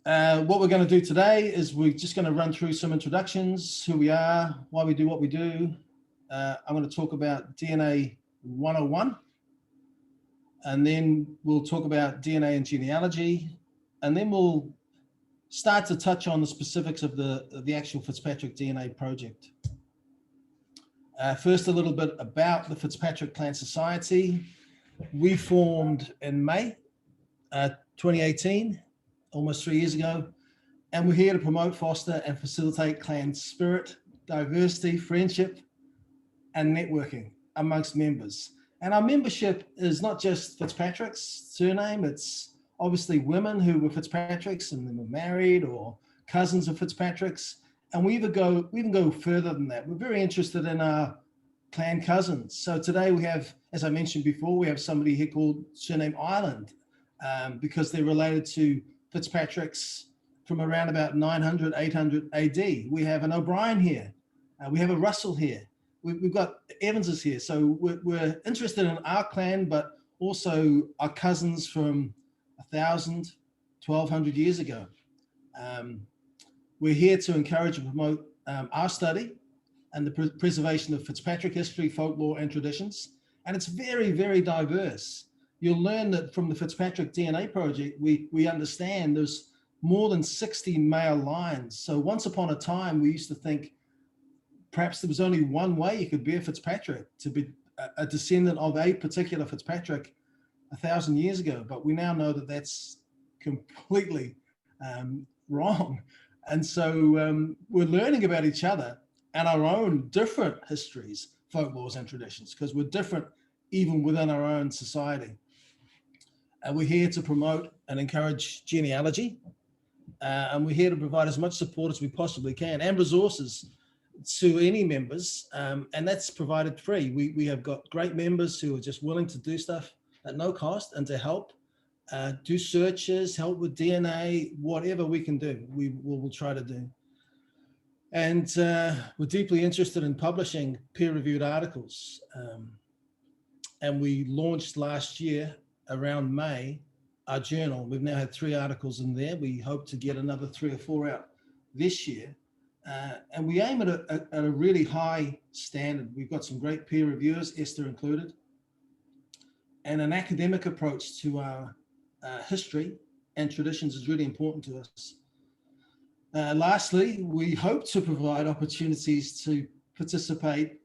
What we're going to do today is we're just going to run through some introductions, who we are, why we do what we do. I'm going to talk about DNA 101, and then we'll talk about DNA and genealogy, and then we'll start to touch on the specifics of the actual Fitzpatrick DNA project. First, a little bit about the Fitzpatrick Clan Society. We formed in May 2018, almost 3 years ago, and we're here to promote, foster, and facilitate clan spirit, diversity, friendship, and networking amongst members. And our membership is not just Fitzpatrick's surname, it's obviously women who were Fitzpatrick's and then were married, or cousins of Fitzpatrick's. And we even go further than that. We're very interested in our clan cousins. So today we have, as I mentioned before, we have somebody here called surname Ireland, because they're related to Fitzpatrick's from around about 900, 800 AD. We have an O'Brien here. We have a Russell here. We've got Evanses here. So we're interested in our clan, but also our cousins from 1,000, 1,200 years ago. We're here to encourage and promote our study and the preservation of Fitzpatrick history, folklore, and traditions. And it's very, very diverse. You'll learn that from the Fitzpatrick DNA project, we understand there's more than 60 male lines. So once upon a time, we used to think perhaps there was only one way you could be a Fitzpatrick, to be a descendant of a particular Fitzpatrick 1,000 years ago. But we now know that that's completely wrong. And so we're learning about each other and our own different histories, folklores, and traditions, because we're different even within our own society. We're here to promote and encourage genealogy, and we're here to provide as much support as we possibly can and resources to any members, and that's provided free. We have got great members who are just willing to do stuff at no cost and to help do searches, help with DNA, whatever we can do, we'll try to do. And we're deeply interested in publishing peer-reviewed articles. And we launched last year around May, our journal. We've now had 3 articles in there. We hope to get another 3 or 4 out this year. And we aim at a really high standard. We've got some great peer reviewers, Esther included, and an academic approach to our history and traditions is really important to us. Lastly, we hope to provide opportunities to participate,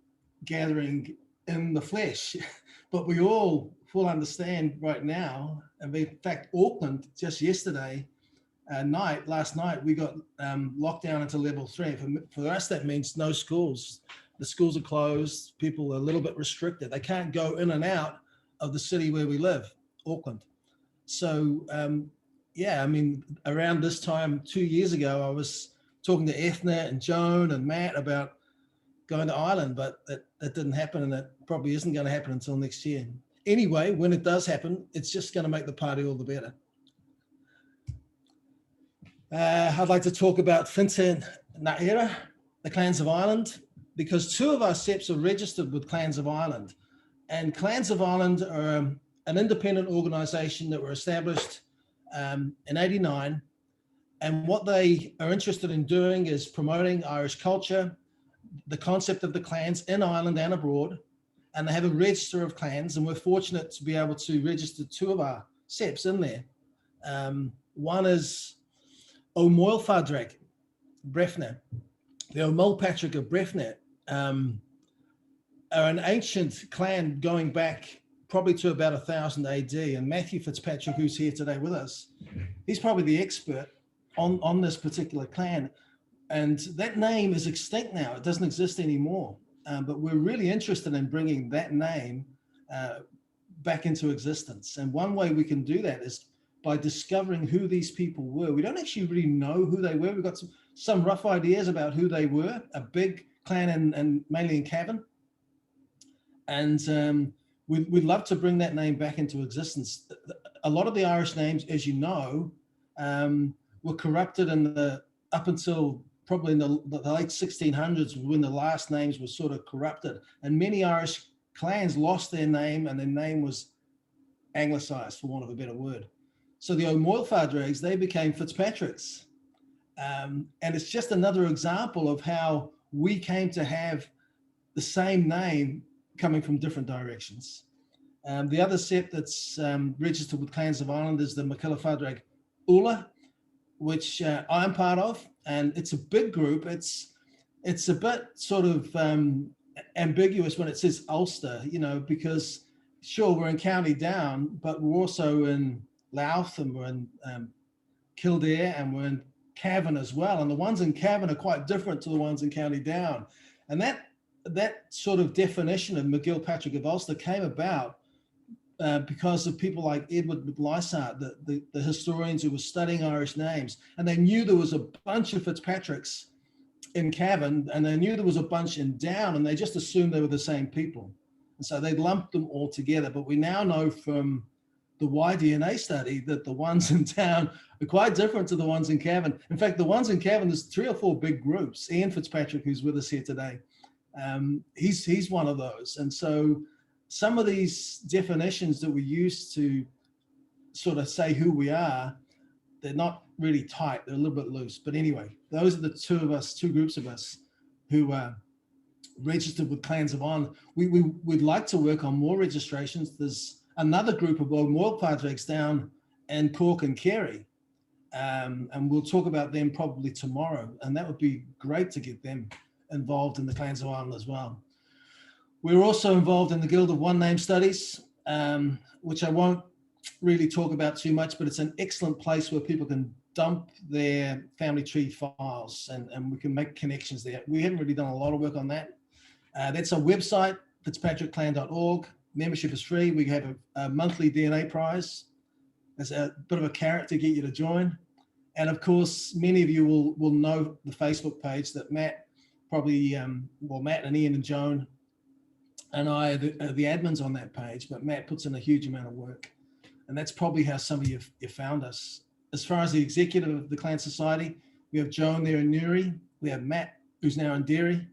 gathering in the flesh, but we all full understand right now, and in fact, Auckland just yesterday last night, we got locked down into level 3. For us, that means no schools. The schools are closed. People are a little bit restricted. They can't go in and out of the city where we live, Auckland. So yeah, I mean, around this time 2 years ago, I was talking to Ethna and Joan and Matt about going to Ireland, but that didn't happen, and that probably isn't going to happen until next year. Anyway, when it does happen, it's just going to make the party all the better. I'd like to talk about Finte and hÉireann, the clans of Ireland, because 2 of our SEPs are registered with Clans of Ireland. And Clans of Ireland are an independent organization that were established in '89. And what they are interested in doing is promoting Irish culture, the concept of the clans in Ireland and abroad. And they have a register of clans, and we're fortunate to be able to register 2 of our SEPs in there. One is O'Moilfadreg Brefne. The O'Moilpatrick of Brefne are an ancient clan going back probably to about 1000 AD. And Matthew Fitzpatrick, who's here today with us, he's probably the expert on this particular clan. And that name is extinct now. It doesn't exist anymore. But we're really interested in bringing that name back into existence. And one way we can do that is by discovering who these people were. We don't actually really know who they were. We've got some rough ideas about who they were, a big clan and mainly in Cavan. And we'd love to bring that name back into existence. A lot of the Irish names, as you know, were corrupted up until probably in the late 1600s, when the last names were sort of corrupted. And many Irish clans lost their name, and their name was anglicized, for want of a better word. So the O'Moyle-Fardregs, they became Fitzpatricks. And it's just another example of how we came to have the same name coming from different directions. The other set that's registered with Clans of Ireland is the McKillop-Fardraig Ula, which I'm part of, and it's a big group. It's a bit sort of ambiguous when it says Ulster, you know, because sure, we're in County Down, but we're also in Louth, and we're in Kildare, and we're in Cavan as well. And the ones in Cavan are quite different to the ones in County Down. And that sort of definition of McGill-Patrick of Ulster came about because of people like Edward McLysart, the historians who were studying Irish names, and they knew there was a bunch of Fitzpatricks in Cavan, and they knew there was a bunch in Down, and they just assumed they were the same people. And so they lumped them all together. But we now know from the Y-DNA study that the ones in Down are quite different to the ones in Cavan. In fact, the ones in Cavan, there's 3 or 4 big groups. Ian Fitzpatrick, who's with us here today, he's one of those. And so some of these definitions that we use to sort of say who we are, they're not really tight, they're a little bit loose. But anyway, those are the two groups of us who are registered with Clans of Ireland. We'd like to work on more registrations. There's another group of O'Moyle-Fardregs down in Cork and Kerry, and we'll talk about them probably tomorrow, and that would be great to get them involved in the Clans of Ireland as well. We're also involved in the Guild of One Name Studies, which I won't really talk about too much, but it's an excellent place where people can dump their family tree files, and we can make connections there. We haven't really done a lot of work on that. That's our website, fitzpatrickclan.org. Membership is free. We have a monthly DNA prize. There's a bit of a carrot to get you to join. And of course, many of you will know the Facebook page that Matt probably, well, Matt and Ian and Joan and I are the admins on that page, but Matt puts in a huge amount of work. And that's probably how some of you found us. As far as the executive of the Clan Society, we have Joan there in Newry. We have Matt, who's now in Derry.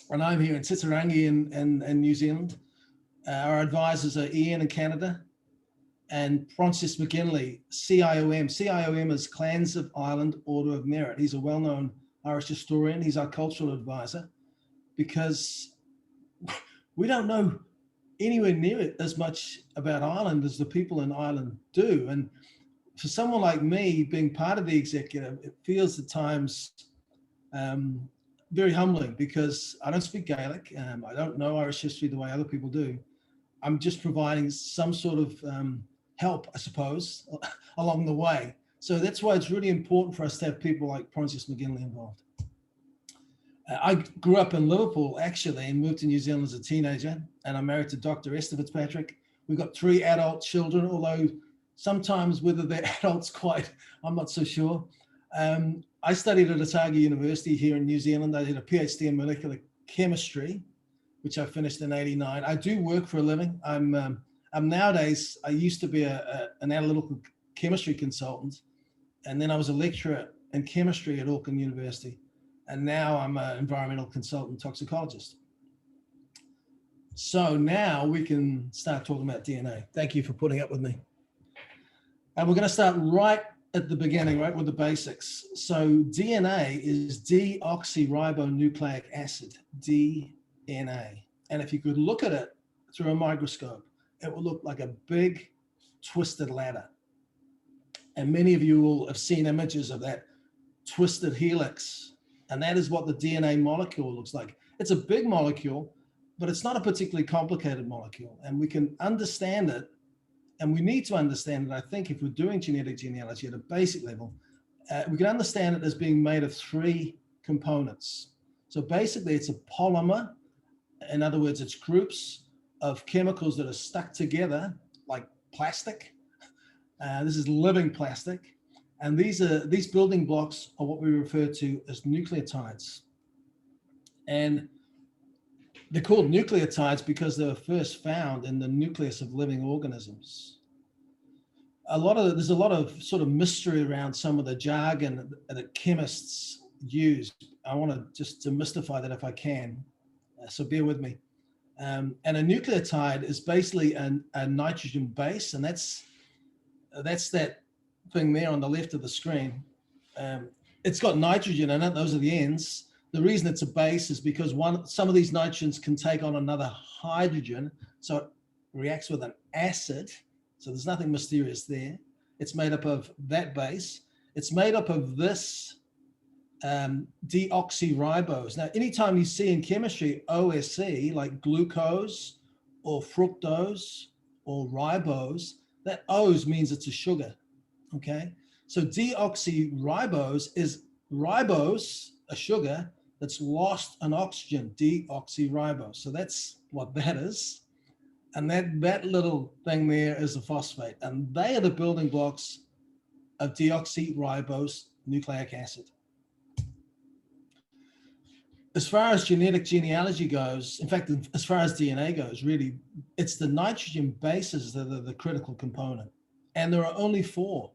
And I'm here in Titirangi in New Zealand. Our advisors are Ian in Canada and Francis McGinley, CIOM. CIOM is Clans of Ireland Order of Merit. He's a well-known Irish historian. He's our cultural advisor because we don't know anywhere near as much about Ireland as the people in Ireland do. And for someone like me, being part of the executive, it feels at times very humbling because I don't speak Gaelic. I don't know Irish history the way other people do. I'm just providing some sort of help, I suppose, along the way. So that's why it's really important for us to have people like Francis McGinley involved. I grew up in Liverpool, actually, and moved to New Zealand as a teenager, and I'm married to Dr. Esther Fitzpatrick. We've got 3 adult children, although sometimes whether they're adults quite, I'm not so sure. I studied at Otago University here in New Zealand. I did a PhD in molecular chemistry, which I finished in '89. I do work for a living. I'm nowadays, I used to be an analytical chemistry consultant, and then I was a lecturer in chemistry at Auckland University. And now I'm an environmental consultant toxicologist. So now we can start talking about DNA. Thank you for putting up with me. And we're going to start right at the beginning, right with the basics. So DNA is deoxyribonucleic acid, DNA. And if you could look at it through a microscope, it will look like a big twisted ladder. And many of you will have seen images of that twisted helix. And that is what the DNA molecule looks like. It's a big molecule, but it's not a particularly complicated molecule. And we can understand it, and we need to understand it, I think, if we're doing genetic genealogy at a basic level, we can understand it as being made of 3 components. So basically, it's a polymer. In other words, it's groups of chemicals that are stuck together like plastic. This is living plastic. And these building blocks are what we refer to as nucleotides. And they're called nucleotides because they were first found in the nucleus of living organisms. There's a lot of sort of mystery around some of the jargon that chemists use. I want to just demystify that if I can, so bear with me. And a nucleotide is basically a nitrogen base, and that's that thing there on the left of the screen, it's got nitrogen in it. Those are the ends. The reason it's a base is because some of these nitrogens can take on another hydrogen, so it reacts with an acid. So there's nothing mysterious there. It's made up of that base. It's made up of this deoxyribose. Now, anytime you see in chemistry OSE, like glucose or fructose or ribose, that O's means it's a sugar, okay? So deoxyribose is ribose, a sugar, that's lost an oxygen, deoxyribose. So that's what that is. And that little thing there is a phosphate. And they are the building blocks of deoxyribose nucleic acid. As far as genetic genealogy goes, in fact, as far as DNA goes, really, it's the nitrogen bases that are the critical component. And there are only 4.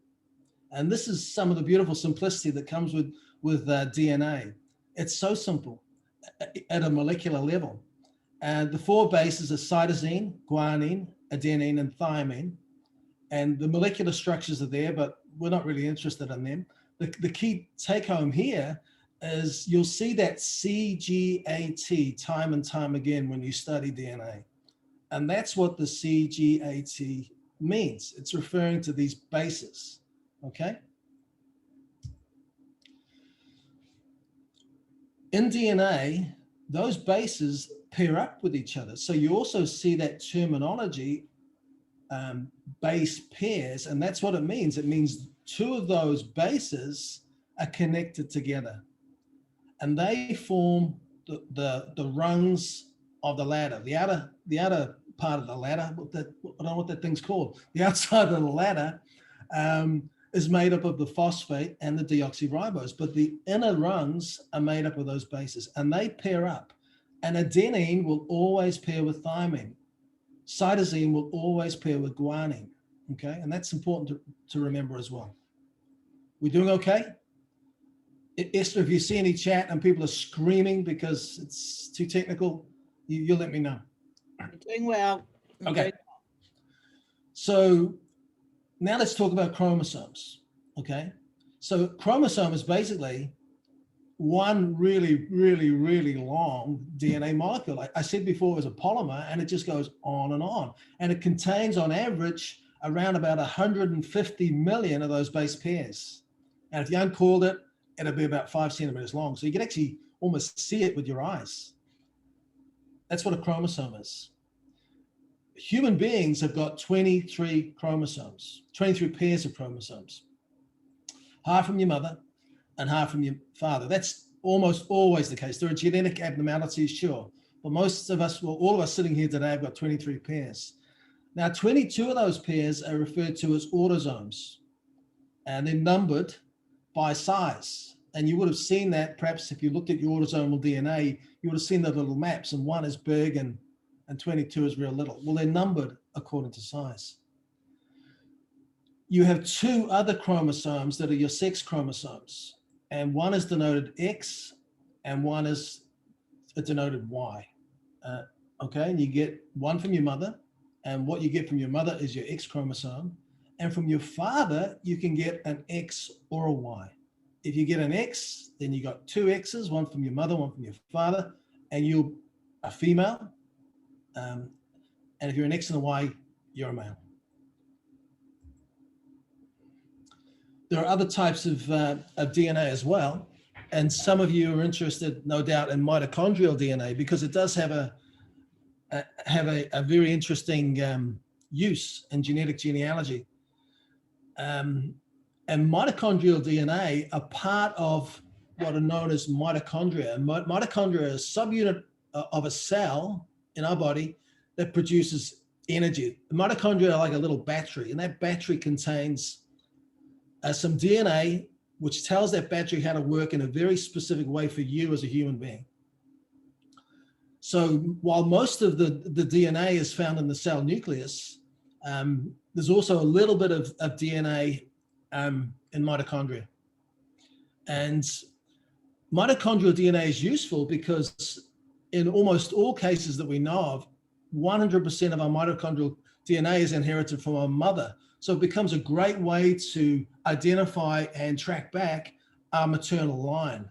And this is some of the beautiful simplicity that comes with DNA. It's so simple at a molecular level. And the 4 bases are cytosine, guanine, adenine, and thymine. And the molecular structures are there, but we're not really interested in them. The key take home here is you'll see that CGAT time and time again when you study DNA. And that's what the CGAT means. It's referring to these bases, okay? In DNA, those bases pair up with each other. So you also see that terminology, base pairs, and that's what it means. It means 2 of those bases are connected together, and they form the rungs of the ladder. The outer part of the ladder, I don't know what that thing's called. The outside of the ladder is made up of the phosphate and the deoxyribose, but the inner rungs are made up of those bases, and they pair up. And adenine will always pair with thymine. Cytosine will always pair with guanine, okay? And that's important to remember as well. We doing okay? Esther, if you see any chat and people are screaming because it's too technical, you'll let me know. I'm doing well. Okay. So now let's talk about chromosomes, okay? So chromosome is basically one really, really, really long DNA molecule. I said before it was a polymer, and it just goes on. And it contains on average around about 150 million of those base pairs. And if you uncoiled it, it'll be about 5 centimeters long. So you can actually almost see it with your eyes. That's what a chromosome is. Human beings have got 23 chromosomes, 23 pairs of chromosomes. Half from your mother and half from your father. That's almost always the case. There are genetic abnormalities, sure, but most of us, well, all of us sitting here today have got 23 pairs. Now, 22 of those pairs are referred to as autosomes, and they're numbered by size. And you would have seen that, perhaps if you looked at your autosomal DNA, you would have seen the little maps, and 1 is big and 22 is real little. Well, they're numbered according to size. You have 2 other chromosomes that are your sex chromosomes, and 1 is denoted X and 1 is denoted Y. Okay, and you get 1 from your mother, and what you get from your mother is your X chromosome, and from your father, you can get an X or a Y. If you get an X, then you got 2 X's, 1 from your mother, 1 from your father, and you're a female. And if you're an X and a Y, you're a male. There are other types of DNA as well. And some of you are interested, no doubt, in mitochondrial DNA because it does have a very interesting use in genetic genealogy. And mitochondrial DNA are part of what are known as mitochondria. Mitochondria is a subunit of a cell in our body that produces energy. The mitochondria are like a little battery, and that battery contains some DNA, which tells that battery how to work in a very specific way for you as a human being. So while most of the DNA is found in the cell nucleus, there's also a little bit of DNA in mitochondria. And mitochondrial DNA is useful because in almost all cases that we know of, 100% of our mitochondrial DNA is inherited from our mother. So it becomes a great way to identify and track back our maternal line.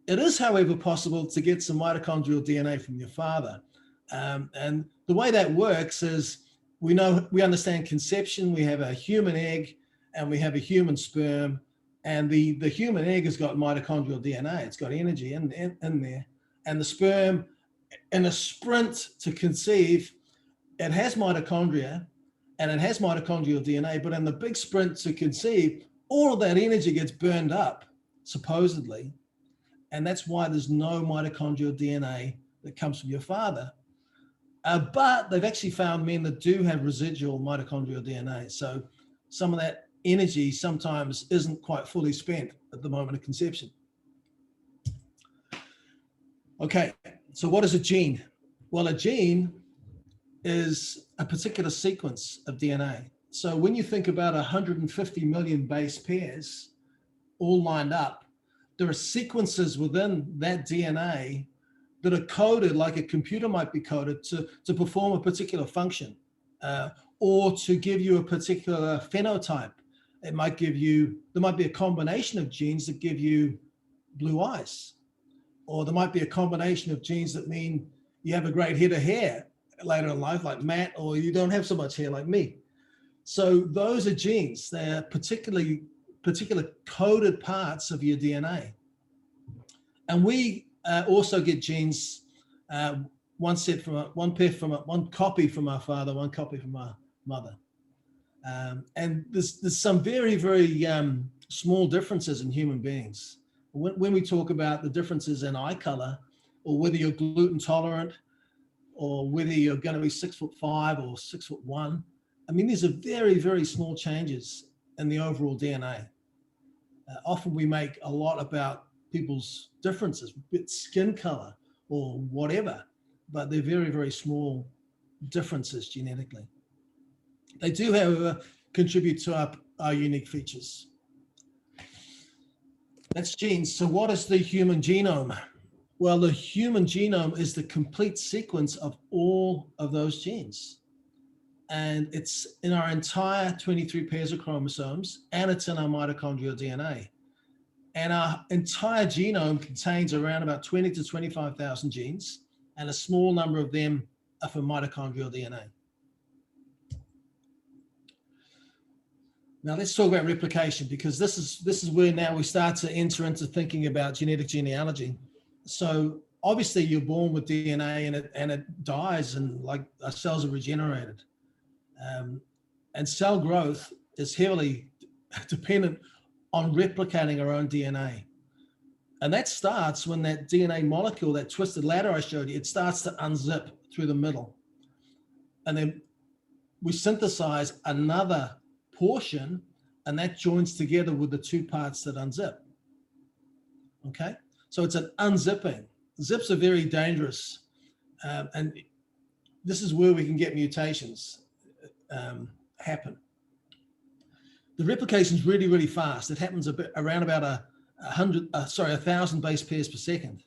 It is, however, possible to get some mitochondrial DNA from your father. And the way that works is we understand conception. We have a human egg and we have a human sperm. And the human egg has got mitochondrial DNA. It's got energy in there. And the sperm, in a sprint to conceive, it has mitochondria and it has mitochondrial DNA. But in the big sprint to conceive, all of that energy gets burned up, supposedly. And that's why there's no mitochondrial DNA that comes from your father. But they've actually found men that do have residual mitochondrial DNA. So some of that energy sometimes isn't quite fully spent at the moment of conception. Okay, so what is a gene? Well, a gene is a particular sequence of DNA. So when you think about 150 million base pairs all lined up, there are sequences within that DNA that are coded like a computer might be coded to perform a particular function or to give you a particular phenotype. It might give you, there might be a combination of genes that give you blue eyes, or there might be a combination of genes that mean you have a great head of hair later in life, like Matt, or you don't have so much hair like me. So those are genes. They're particular coded parts of your DNA. And we also get genes, one copy from our father, one copy from our mother. And there's some very, very small differences in human beings. When we talk about the differences in eye color, or whether you're gluten tolerant, or whether you're going to be 6'5" or 6'1", I mean, these are very, very small changes in the overall DNA. Often we make a lot about people's differences, skin color or whatever, but they're very, very small differences genetically. They do, however, contribute to our unique features. That's genes. So what is the human genome? Well, the human genome is the complete sequence of all of those genes. And it's in our entire 23 pairs of chromosomes, and it's in our mitochondrial DNA. And our entire genome contains around about 20 to 25,000 genes, and a small number of them are for mitochondrial DNA. Now let's talk about replication, because this is where now we start to enter into thinking about genetic genealogy. So obviously you're born with DNA and it dies, and like our cells are regenerated. And cell growth is heavily dependent on replicating our own DNA. And that starts when that DNA molecule, that twisted ladder I showed you, it starts to unzip through the middle. And then we synthesize another portion, and that joins together with the two parts that unzip. Okay, so it's an unzipping. Zips are very dangerous. And this is where we can get mutations happen. The replication is really, really fast. It happens around about 1,000 base pairs per second.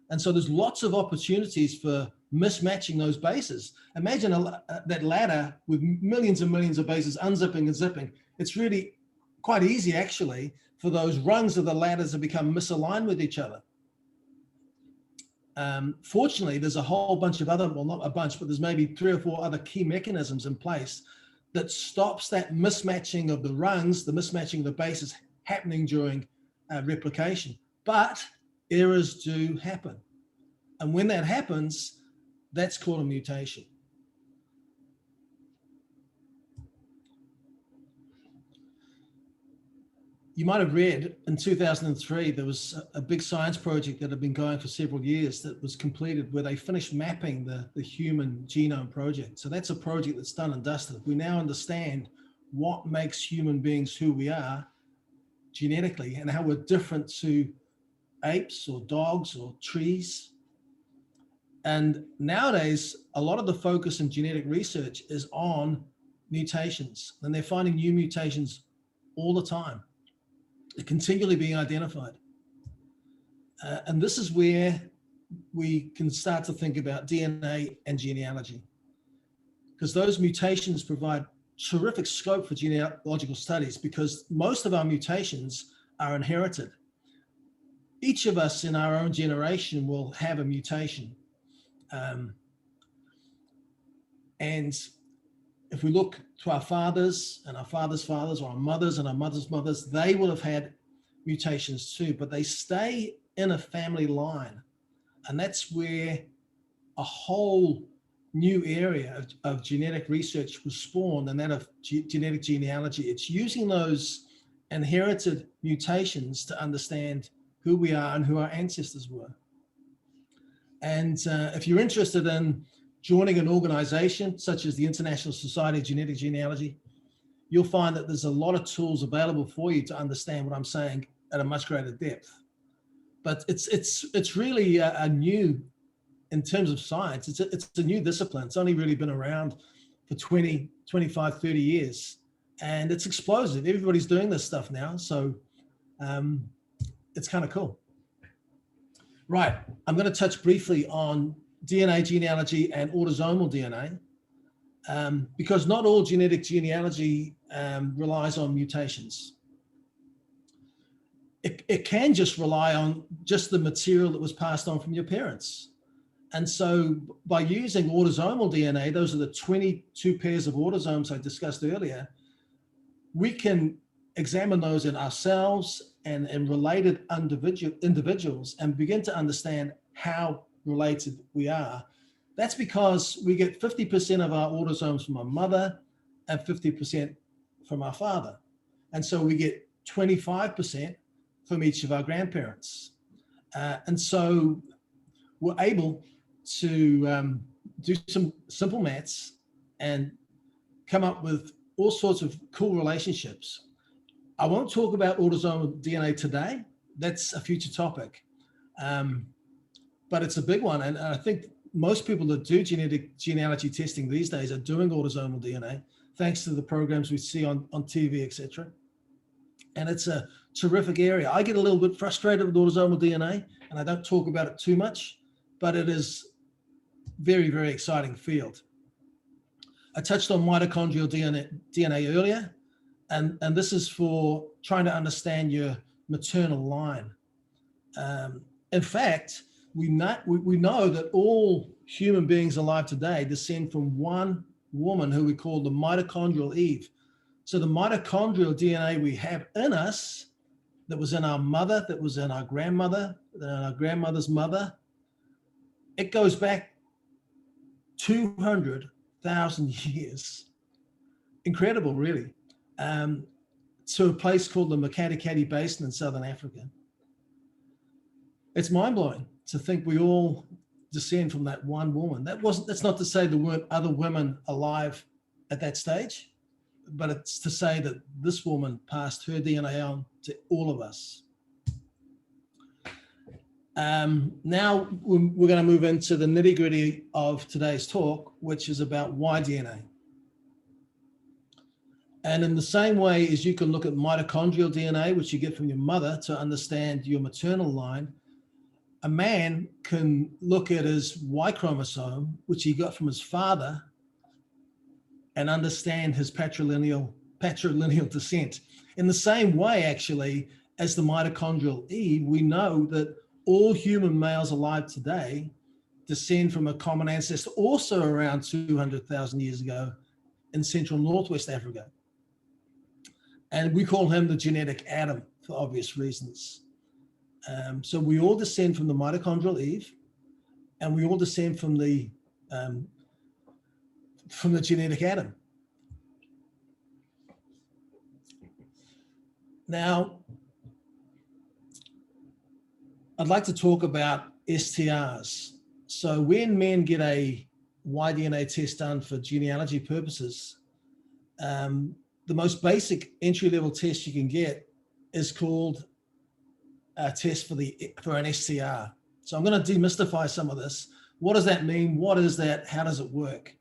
And so there's lots of opportunities for mismatching those bases. Imagine that ladder with millions and millions of bases unzipping and zipping. It's really quite easy, actually, for those rungs of the ladders to become misaligned with each other. Fortunately, there's a whole bunch of other, well, not a bunch, but there's maybe 3 or 4 other key mechanisms in place that stops that mismatching of the rungs, the mismatching of the bases happening during replication. But errors do happen. And when that happens, that's called a mutation. You might have read in 2003, there was a big science project that had been going for several years that was completed, where they finished mapping the human genome project. So that's a project that's done and dusted. We now understand what makes human beings who we are genetically, and how we're different to apes or dogs or trees. And nowadays, a lot of the focus in genetic research is on mutations, and they're finding new mutations all the time. They're continually being identified. And this is where we can start to think about DNA and genealogy, because those mutations provide terrific scope for genealogical studies because most of our mutations are inherited. Each of us in our own generation will have a mutation. And if we look to our fathers and our fathers' fathers, or our mothers and our mothers' mothers, they will have had mutations too, but they stay in a family line. And that's where a whole new area of genetic research was spawned, and that of genetic genealogy. It's using those inherited mutations to understand who we are and who our ancestors were. And if you're interested in joining an organization such as the International Society of Genetic Genealogy, you'll find that there's a lot of tools available for you to understand what I'm saying at a much greater depth. But it's really a new, in terms of science, it's a new discipline. It's only really been around for 20, 25, 30 years. And it's explosive. Everybody's doing this stuff now. So it's kind of cool. Right, I'm going to touch briefly on DNA genealogy and autosomal DNA, because not all genetic genealogy relies on mutations. It can just rely on just the material that was passed on from your parents. And so by using autosomal DNA, those are the 22 pairs of autosomes I discussed earlier, we can examine those in ourselves and in related individuals and begin to understand how related we are. That's because we get 50% of our autosomes from our mother and 50% from our father. And so we get 25% from each of our grandparents. And so we're able to do some simple maths and come up with all sorts of cool relationships. I won't talk about autosomal DNA today. That's a future topic. But it's a big one. And I think most people that do genetic genealogy testing these days are doing autosomal DNA, thanks to the programs we see on TV, etc. And it's a terrific area. I get a little bit frustrated with autosomal DNA, and I don't talk about it too much, but it is very, very exciting field. I touched on mitochondrial-DNA earlier, and this is for trying to understand your maternal line. In fact, we know that all human beings alive today descend from one woman who we call the mitochondrial Eve. So the mitochondrial DNA we have in us, that was in our mother, that was in our grandmother, that in our grandmother's mother, it goes back 200,000 years. Incredible, really. To a place called the Makati Basin in Southern Africa. It's mind-blowing to think we all descend from that one woman. That's not to say there weren't other women alive at that stage, but it's to say that this woman passed her DNA on to all of us. Now we're going to move into the nitty-gritty of today's talk, which is about Y-DNA. And in the same way as you can look at mitochondrial DNA, which you get from your mother, to understand your maternal line, a man can look at his Y chromosome, which he got from his father, and understand his patrilineal descent. In the same way, actually, as the mitochondrial Eve, we know that all human males alive today descend from a common ancestor also around 200,000 years ago in Central Northwest Africa. And we call him the genetic Adam for obvious reasons. So we all descend from the mitochondrial Eve, and we all descend from the genetic Adam. Now, I'd like to talk about STRs. So when men get a Y-DNA test done for genealogy purposes, the most basic entry-level test you can get is called a test for an STR. So I'm going to demystify some of this. What does that mean? What is that? How does it work?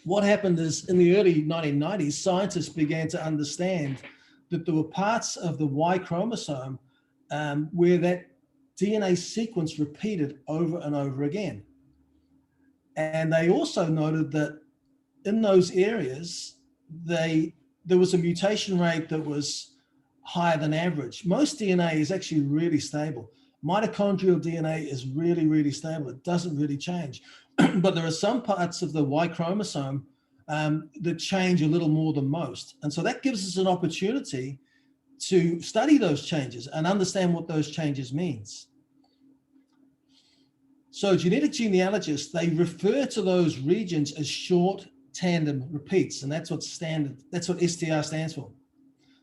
What happened is in the early 1990s, scientists began to understand that there were parts of the Y chromosome where that DNA sequence repeated over and over again. And they also noted that in those areas, there was a mutation rate that was higher than average. Most DNA is actually really stable. Mitochondrial DNA is really, really stable. It doesn't really change. But there are some parts of the Y chromosome that change a little more than most. And so that gives us an opportunity to study those changes and understand what those changes means. So genetic genealogists, they refer to those regions as short tandem repeats, and that's what STR stands for.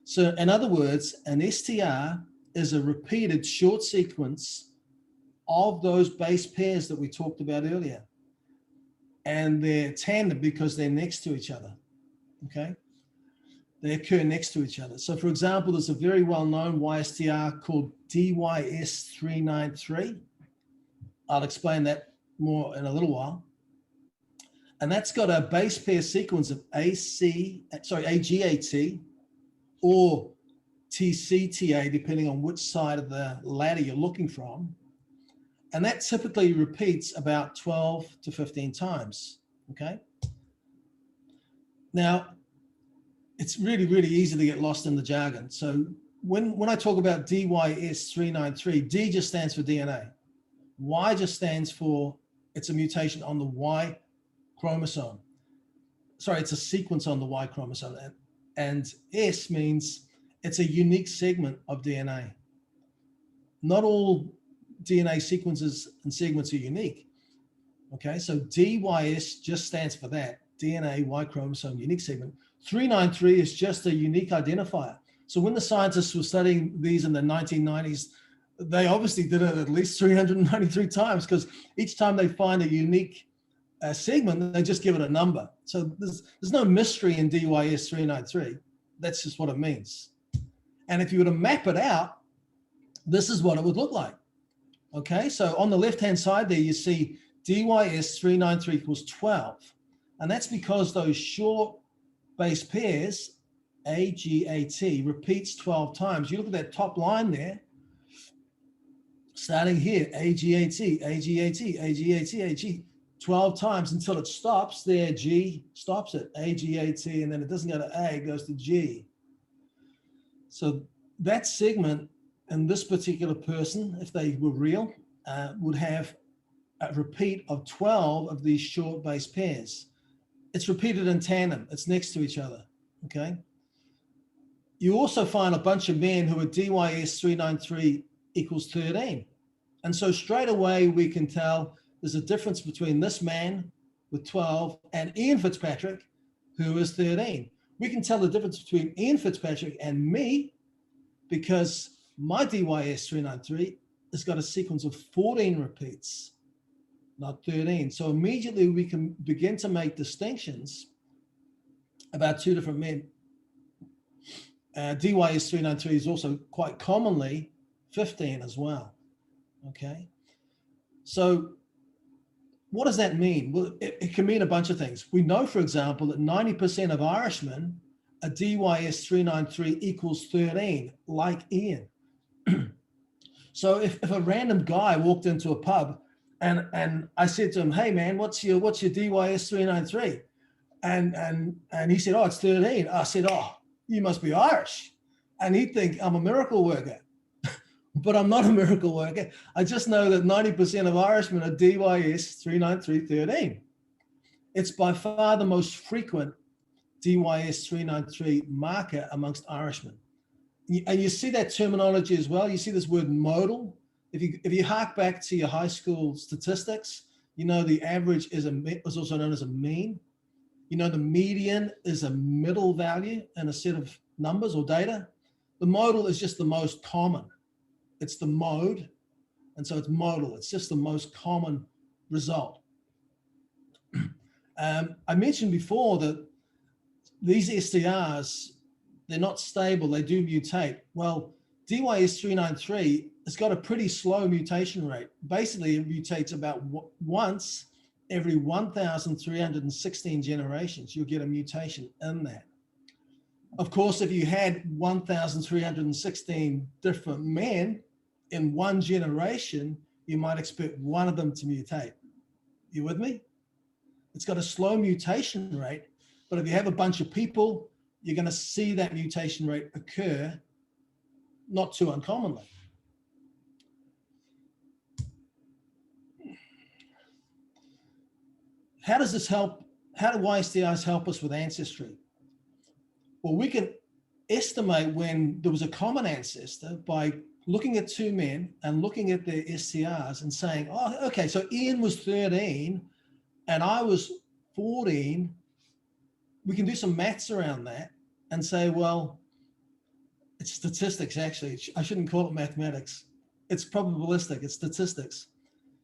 So in other words, an STR is a repeated short sequence of those base pairs that we talked about earlier. And they're tandem because they're next to each other, okay? They occur next to each other. So for example, there's a very well-known Y-STR called DYS393. I'll explain that more in a little while. And that's got a base pair sequence of AGAT or TCTA, depending on which side of the ladder you're looking from. And that typically repeats about 12 to 15 times, okay? Now, it's really, really easy to get lost in the jargon. So when I talk about DYS393, D just stands for DNA. Y just stands for, it's a mutation on the Y chromosome. Sorry, it's a sequence on the Y chromosome. And S means it's a unique segment of DNA. Not all DNA sequences and segments are unique. Okay, so DYS just stands for that, DNA, Y chromosome, unique segment. 393 is just a unique identifier. So when the scientists were studying these in the 1990s, they obviously did it at least 393 times, because each time they find a unique segment, they just give it a number. So there's no mystery in DYS 393. That's just what it means. And if you were to map it out, this is what it would look like. Okay, so on the left-hand side there, you see DYS 393 equals 12. And that's because those short base pairs, AGAT, repeats 12 times. You look at that top line there, starting here, AGAT, AGAT, AGAT, AG, 12 times until it stops there, G stops it, AGAT, and then it doesn't go to A, it goes to G. So that segment and this particular person, if they were real, would have a repeat of 12 of these short base pairs. It's repeated in tandem, it's next to each other, okay? You also find a bunch of men who are DYS 393 equals 13. And so straight away we can tell there's a difference between this man with 12 and Ian Fitzpatrick, who is 13. We can tell the difference between Ian Fitzpatrick and me because my DYS 393 has got a sequence of 14 repeats, not 13. So immediately we can begin to make distinctions about two different men. DYS 393 is also quite commonly 15 as well, okay? So what does that mean? Well, it can mean a bunch of things. We know, for example, that 90% of Irishmen are DYS 393 equals 13, like Ian. So if a random guy walked into a pub and I said to him, hey man, what's your DYS 393? And he said, oh, it's 13. I said, oh, you must be Irish. And he'd think I'm a miracle worker. But I'm not a miracle worker. I just know that 90% of Irishmen are DYS 39313. It's by far the most frequent DYS 393 marker amongst Irishmen. And you see that terminology as well. You see this word modal. If you hark back to your high school statistics, you know the average is also known as a mean. You know the median is a middle value in a set of numbers or data. The modal is just the most common. It's the mode, and so it's modal. It's just the most common result. I mentioned before that these STRs, they're not stable, they do mutate. Well, DYS 393 has got a pretty slow mutation rate. Basically, it mutates about once every 1,316 generations. You'll get a mutation in that. Of course, if you had 1,316 different men in one generation, you might expect one of them to mutate. You with me? It's got a slow mutation rate, But if you have a bunch of people, you're going to see that mutation rate occur not too uncommonly. How does this help? How do Y-STRs help us with ancestry? Well, we can estimate when there was a common ancestor by looking at two men and looking at their STRs and saying, oh, okay, so Ian was 13 and I was 14. We can do some maths around that and say, well, it's statistics, actually. I shouldn't call it mathematics. It's probabilistic, it's statistics.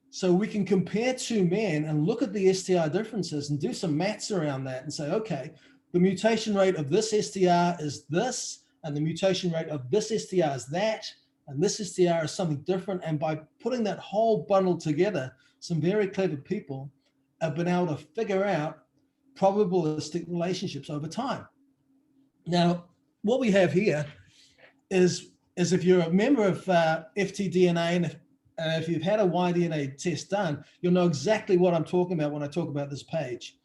So we can compare two men and look at the STR differences and do some maths around that and say, okay, the mutation rate of this STR is this, and the mutation rate of this STR is that, and this STR is something different. And by putting that whole bundle together, some very clever people have been able to figure out probabilistic relationships over time. Now, what we have here is if you're a member of FTDNA, and if you've had a Y-DNA test done, you'll know exactly what I'm talking about when I talk about this page.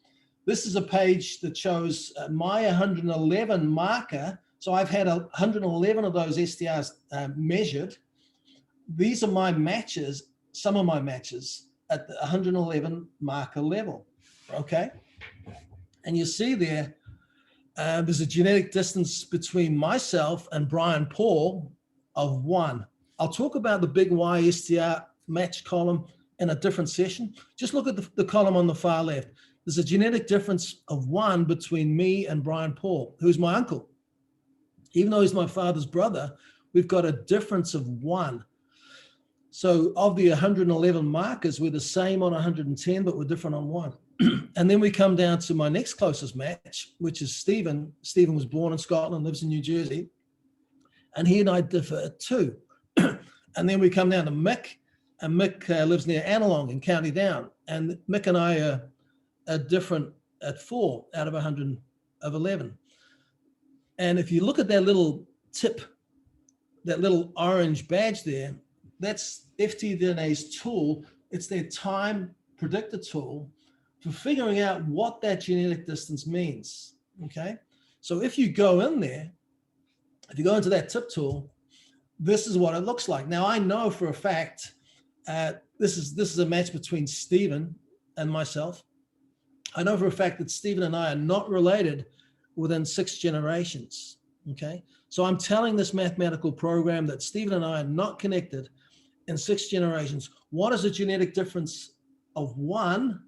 This is a page that shows my 111 marker. So I've had 111 of those STRs measured. These are my matches, some of my matches at the 111 marker level, okay? And you see there, there's a genetic distance between myself and Brian Paul of 1. I'll talk about the big Y-STR match column in a different session. Just look at the column on the far left. There's a genetic difference of 1 between me and Brian Paul, who's my uncle. Even though he's my father's brother, we've got a difference of 1. So of the 111 markers, we're the same on 110, but we're different on 1. And then we come down to my next closest match, which is Stephen. Stephen was born in Scotland, lives in New Jersey, and he and I differ at 2. And then we come down to Mick, and Mick lives near Annalong in County Down, and Mick and I are different at 4 out of 111. And if you look at that little tip, that little orange badge there, that's FTDNA's tool. It's their time predictor tool for figuring out what that genetic distance means, okay? So if you go in there, if you go into that tip tool, this is what it looks like. Now I know for a fact, this is a match between Stephen and myself. I know for a fact that Stephen and I are not related within 6 generations, okay? So I'm telling this mathematical program that Stephen and I are not connected in 6 generations. What is a genetic difference of 1?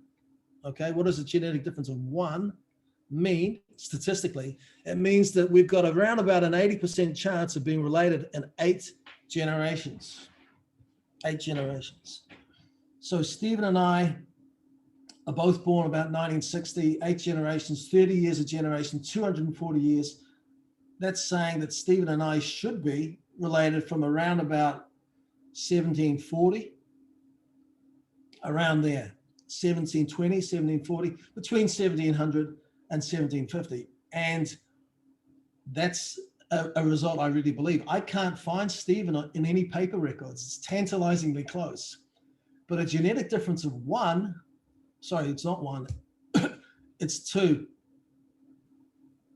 Okay, what does a genetic difference of 1 mean statistically? It means that we've got around about an 80% chance of being related in 8 generations. 8 generations. So Stephen and I are both born about 1960, 8 generations, 30 years a generation, 240 years. That's saying that Stephen and I should be related from around about 1740, around there, 1720, 1740, between 1700 and 1750. And that's a result I really believe. I can't find Stephen in any paper records. It's tantalizingly close. But a genetic difference of 1, sorry, it's not 1, it's 2.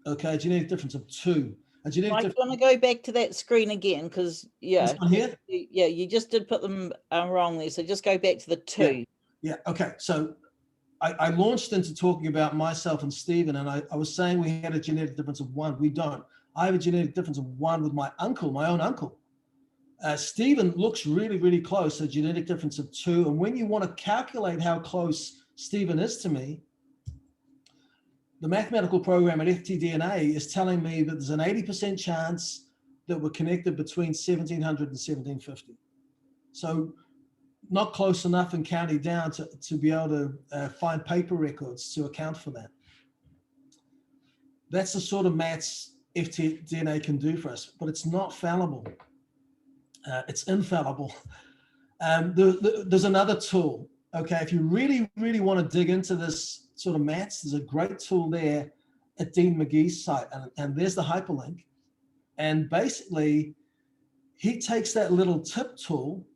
Okay, a genetic difference of 2. A genetic I want to go back to that screen again because, yeah, this one here? yeah, you just did put them wrong there. So just go back to the 2. Yeah, okay. So I launched into talking about myself and Stephen, and I was saying we had a genetic difference of 1. We don't. I have a genetic difference of 1 with my uncle, my own uncle. Stephen looks really, really close, a genetic difference of 2. And when you want to calculate how close Stephen is to me, the mathematical program at FTDNA is telling me that there's an 80% chance that we're connected between 1700 and 1750. So not close enough in County Down to be able to find paper records to account for that. That's the sort of maths FTDNA can do for us, but it's not fallible. It's infallible. There's another tool. Okay, if you really, really want to dig into this sort of maths, there's a great tool there at Dean McGee's site, and there's the hyperlink. And basically, he takes that little tip tool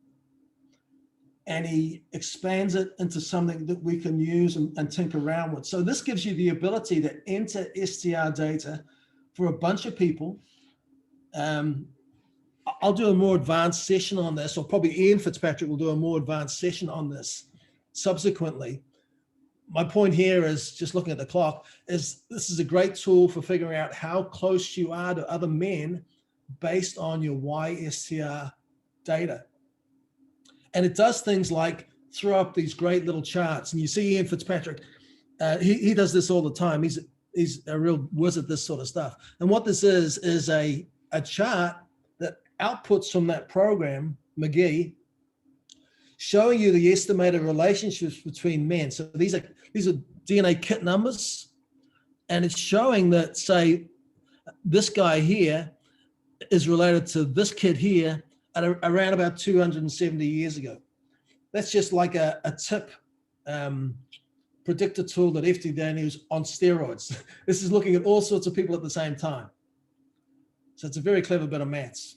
and he expands it into something that we can use and tinker around with. So this gives you the ability to enter STR data for a bunch of people. I'll do a more advanced session on this, or probably Ian Fitzpatrick will do a more advanced session on this subsequently. My point here is, just looking at the clock, is this is a great tool for figuring out how close you are to other men based on your Y-STR data. And it does things like throw up these great little charts. And you see Ian Fitzpatrick, he does this all the time. He's a real wizard at this sort of stuff. And what this is a chart that outputs from that program, McGee, showing you the estimated relationships between men. So these are DNA kit numbers, and it's showing that, say, this guy here is related to this kid here at around about 270 years ago. That's just like a tip predictor tool that FTDN is on steroids. This is looking at all sorts of people at the same time. So it's a very clever bit of maths.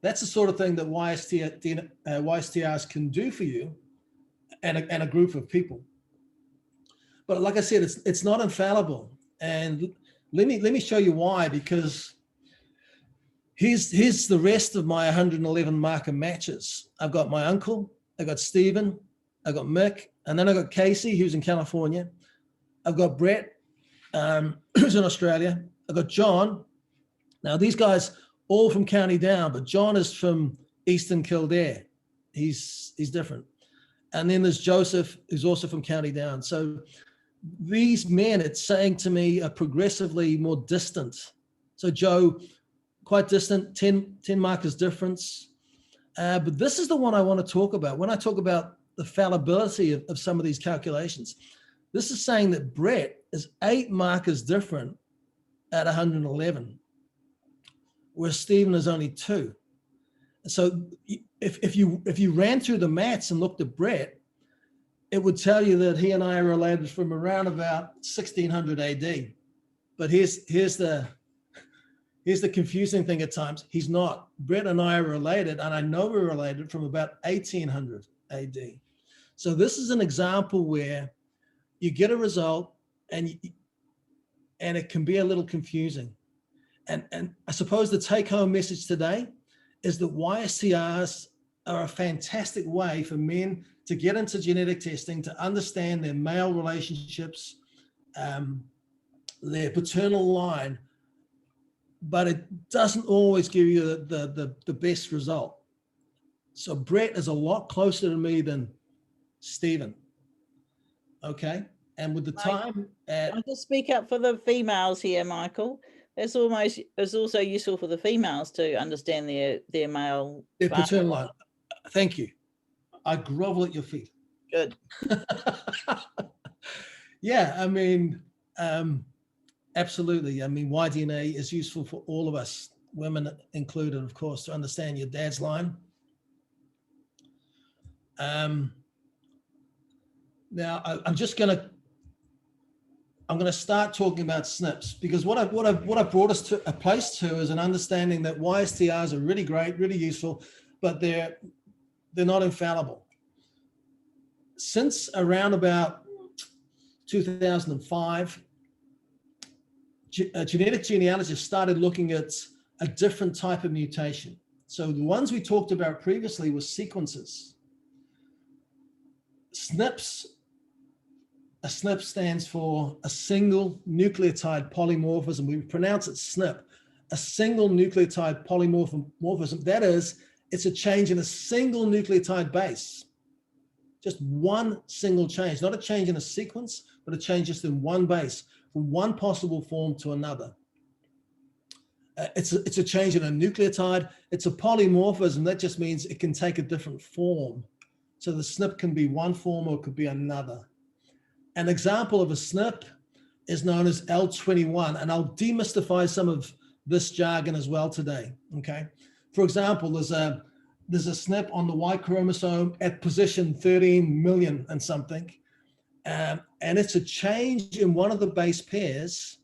That's the sort of thing that Y-STRs can do for you and a group of people. But like I said, it's not infallible. And let me show you why, because here's the rest of my 111 marker matches. I've got my uncle, I've got Stephen, I've got Mick, and then I've got Casey, who's in California. I've got Brett, who's in Australia. I've got John. Now these guys all from County Down, but John is from Eastern Kildare. He's different. And then there's Joseph, who's also from County Down. So these men, it's saying to me, are progressively more distant. So Joe, quite distant, 10 markers difference. But this is the one I want to talk about. When I talk about the fallibility of some of these calculations, this is saying that Brett is 8 markers different at 111. Where Stephen is only 2. So if you ran through the maths and looked at Brett, it would tell you that he and I are related from around about 1600 AD. But here's the confusing thing at times. He's not. Brett and I are related, and I know we're related from about 1800 AD. So this is an example where you get a result and it can be a little confusing. And I suppose the take-home message today is that Y-STRs are a fantastic way for men to get into genetic testing, to understand their male relationships, their paternal line, but it doesn't always give you the best result. So Brett is a lot closer to me than Stephen. Okay, and with the time, I'll just speak up for the females here, Michael. It's also useful for the females to understand their male. Their paternal line. Thank you. I grovel at your feet. Good. Yeah, I mean, absolutely. I mean, Y-DNA is useful for all of us, women included, of course, to understand your dad's line. Now, I'm going to start talking about SNPs, because what I've brought us to a place to is an understanding that Y-STRs are really great, really useful, but they're not infallible. Since around about 2005, genetic genealogists started looking at a different type of mutation. So the ones we talked about previously were sequences. SNPs. A SNP stands for a single nucleotide polymorphism. We pronounce it SNP, a single nucleotide polymorphism. That is, it's a change in a single nucleotide base. Just one single change, not a change in a sequence, but a change just in one base, from one possible form to another. It's a change in a nucleotide. It's a polymorphism. That just means it can take a different form. So the SNP can be one form or it could be another. An example of a SNP is known as L21, and I'll demystify some of this jargon as well today, okay? For example, there's a SNP on the Y chromosome at position 13 million and something, and it's a change in one of the base pairs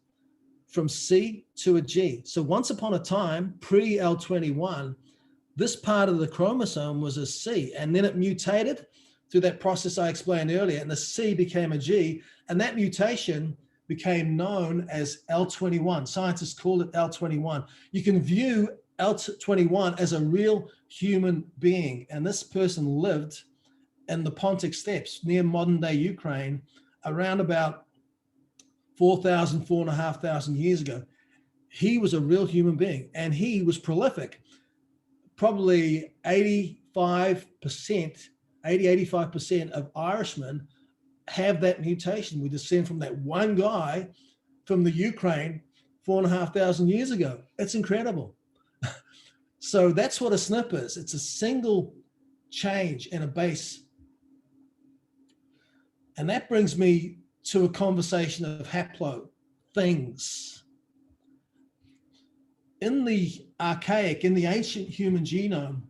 from C to a G. So once upon a time, pre-L21, this part of the chromosome was a C, and then it mutated through that process I explained earlier, and the C became a G, and that mutation became known as L21. Scientists call it L21. You can view L21 as a real human being, and this person lived in the Pontic steppes near modern day Ukraine around about 4,500 years ago. He was a real human being, and he was prolific. Probably 85% of Irishmen have that mutation. We descend from that one guy from the Ukraine 4,500 years ago. It's incredible. So that's what a SNP is. It's a single change in a base. And that brings me to a conversation of haplo-things. In the archaic, in the ancient human genome,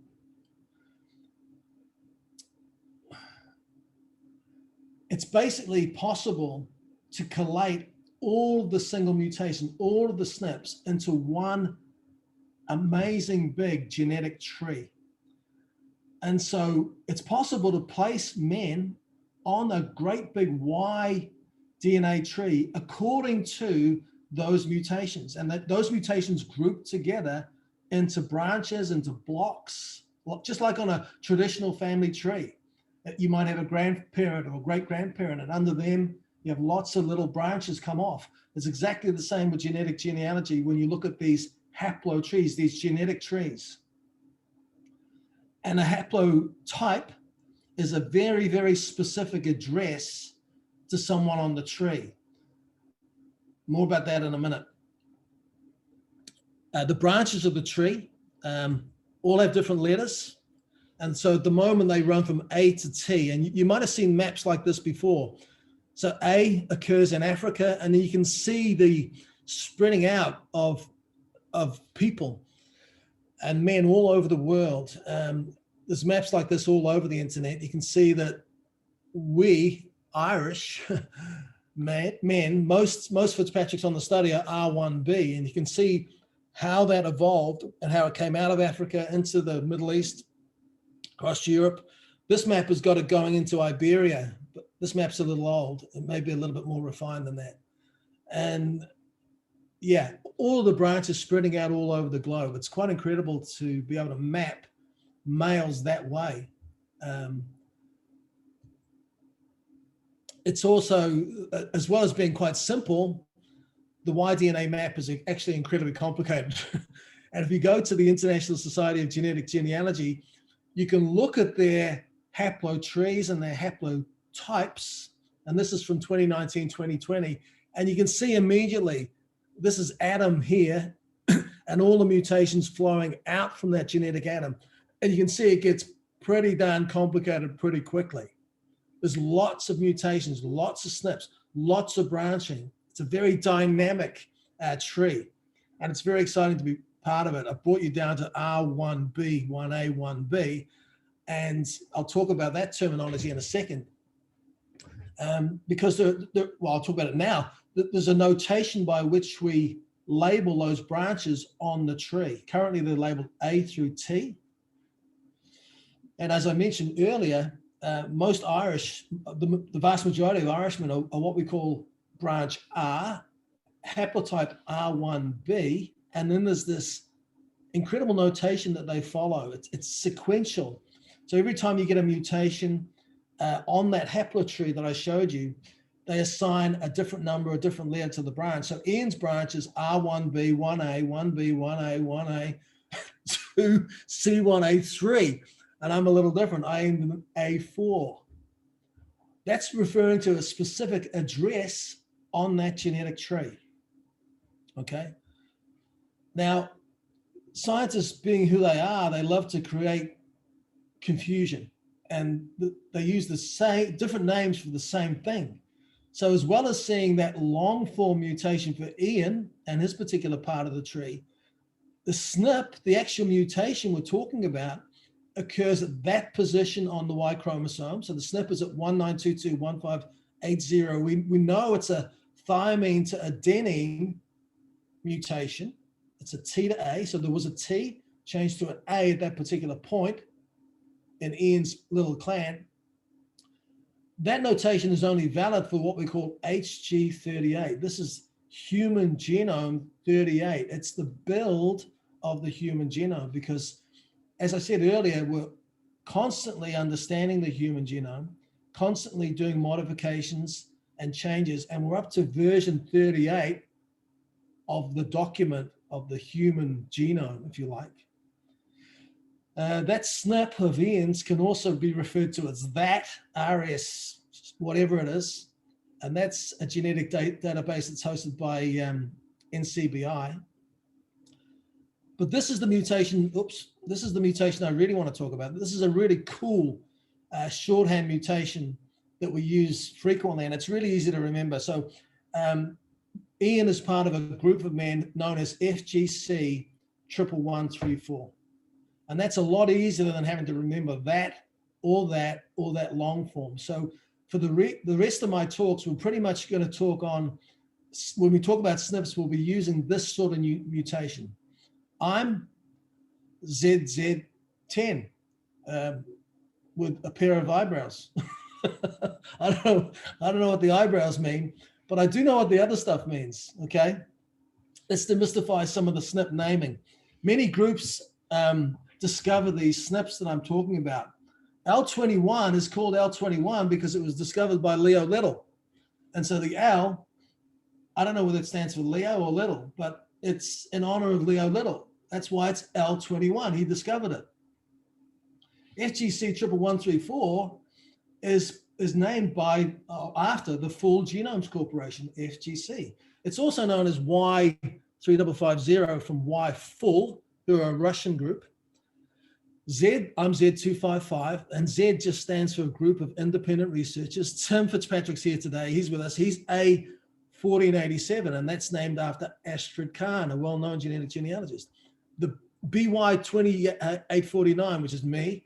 it's basically possible to collate all of the single mutations, all of the SNPs into one amazing big genetic tree. And so it's possible to place men on a great big Y DNA tree according to those mutations, and that those mutations group together into branches, into blocks, just like on a traditional family tree. You might have a grandparent or a great grandparent, and under them you have lots of little branches come off. It's exactly the same with genetic genealogy when you look at these haplo trees, these genetic trees. And a haplotype is a very, very specific address to someone on the tree. More about that in a minute. The branches of the tree all have different letters. And so at the moment they run from A to T, and you might have seen maps like this before. So A occurs in Africa, and then you can see the spreading out of people and men all over the world. There's maps like this all over the internet. You can see that we Irish men, most Fitzpatricks on the study are R1b, and you can see how that evolved and how it came out of Africa into the Middle East, across Europe. This map has got it going into Iberia, but this map's a little old. It may be a little bit more refined than that. And yeah, all of the branches spreading out all over the globe. It's quite incredible to be able to map males that way. It's also, as well as being quite simple, the Y-DNA map is actually incredibly complicated. And if you go to the International Society of Genetic Genealogy, you can look at their haplo trees and their haplotypes. And this is from 2019, 2020. And you can see immediately, this is Adam here, and all the mutations flowing out from that genetic atom. And you can see it gets pretty darn complicated pretty quickly. There's lots of mutations, lots of SNPs, lots of branching. It's a very dynamic tree, and it's very exciting to be part of it. I brought you down to R1b, 1a, 1b, and I'll talk about that terminology in a second. Because, well, I'll talk about it now. There's a notation by which we label those branches on the tree. Currently, they're labeled A through T. And as I mentioned earlier, most Irish, the vast majority of Irishmen are what we call branch R, haplotype R1b, and then there's this incredible notation that they follow. It's sequential. So every time you get a mutation on that haplotree that I showed you, they assign a different number, a different letter to the branch. So Ian's branch is R1b, 1a, 1b, 1a, 1a, 2, C1a, 3. And I'm a little different. I am A4. That's referring to a specific address on that genetic tree. Okay. Now, scientists being who they are, they love to create confusion, and they use the same different names for the same thing. So as well as seeing that long form mutation for Ian and his particular part of the tree, the SNP, the actual mutation we're talking about, occurs at that position on the Y chromosome. So the SNP is at 19221580. We know it's a thymine to adenine mutation. It's a T to A. So there was a T changed to an A at that particular point in Ian's little clan. that notation is only valid for what we call HG38. This is human genome 38. It's the build of the human genome, because as I said earlier, we're constantly understanding the human genome, constantly doing modifications and changes, and we're up to version 38 of the document of the human genome, if you like. That SNP of Ian's can also be referred to as that RS, whatever it is, and that's a genetic database that's hosted by NCBI. But this is the mutation, this is the mutation I really want to talk about. This is a really cool shorthand mutation that we use frequently, and it's really easy to remember. So Ian is part of a group of men known as FGC 11134. And that's a lot easier than having to remember that or that long form. So for the rest of my talks, we're pretty much going to talk on, when we talk about SNPs, we'll be using this sort of mutation. I'm ZZ10 with a pair of eyebrows. I don't know what the eyebrows mean, but I do know what the other stuff means, okay? Let's demystify some of the SNP naming. Many groups discover these SNPs that I'm talking about. L21 is called L21 because it was discovered by Leo Little. And so the L, I don't know whether it stands for Leo or Little, but it's in honor of Leo Little. That's why it's L21. He discovered it. FGC 11134 is named by after the Full Genomes Corporation, FGC. It's also known as Y3550 from Y Full, who are a Russian group. Z, I'm Z255, and Z just stands for a group of independent researchers. Tim Fitzpatrick's here today. He's with us. He's A1487, and that's named after Astrid Kahn, a well-known genetic genealogist. The BY2849, which is me,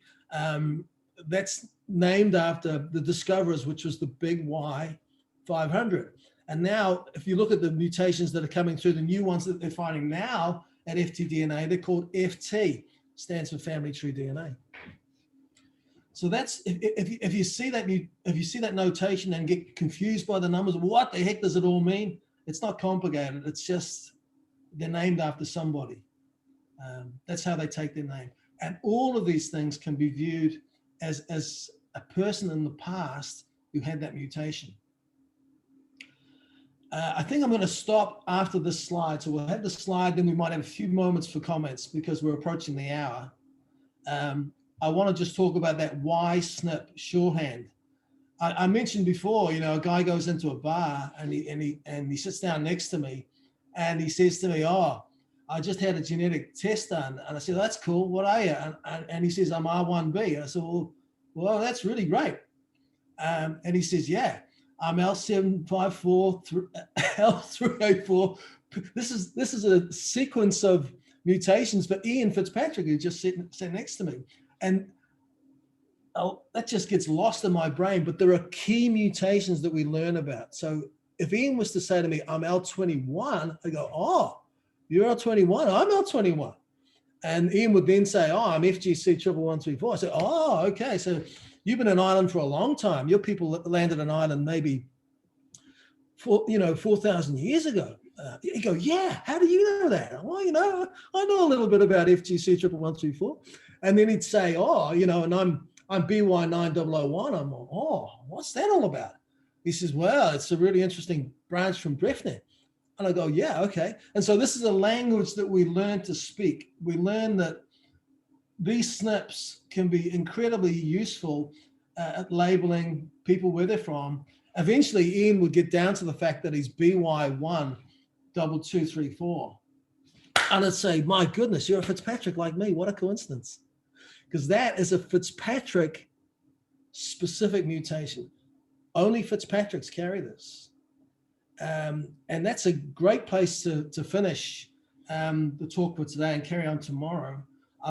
that's named after the discoverers, which was the big Y500. And now, if you look at the mutations that are coming through, the new ones that they're finding now at FTDNA, they're called FT, stands for family tree DNA. So that's, if you see that notation and get confused by the numbers, what the heck does it all mean? It's not complicated. It's just they're named after somebody. That's how they take their name. And all of these things can be viewed as a person in the past who had that mutation. I think I'm going to stop after this slide. So we'll have the slide, then we might have a few moments for comments because we're approaching the hour. I want to just talk about that Y-SNP shorthand. I mentioned before, you know, a guy goes into a bar and he sits down next to me and he says to me, "Oh, I just had a genetic test done." And I said, "That's cool. What are you?" And he says, "I'm R1B." And I said, well, that's really great. And he says, "Yeah, I'm L754, L384. This is a sequence of mutations for Ian Fitzpatrick, who just sat next to me." And that just gets lost in my brain, but there are key mutations that we learn about. So if Ian was to say to me, "I'm L21, I go, "Oh, you're L21, I'm L21. And Ian would then say, "Oh, I'm FGC 11134. I say, "Oh, okay. So you've been in Ireland for a long time. Your people landed in Ireland maybe 4,000 years ago." You go, "Yeah, how do you know that?" "Well, you know, I know a little bit about FGC 11134. And then he'd say, "Oh, you know, and I'm BY9001. I'm like, oh, what's that all about?" He says, "Well, it's a really interesting branch from Brefnet." And I go, "Yeah, okay." And so this is a language that we learn to speak. We learn that these SNPs can be incredibly useful at labeling people where they're from. Eventually, Ian would get down to the fact that he's BY12234. And I'd say, "My goodness, you're a Fitzpatrick like me. What a coincidence." Because that is a Fitzpatrick specific mutation. Only Fitzpatricks carry this. And that's a great place to finish the talk for today and carry on tomorrow.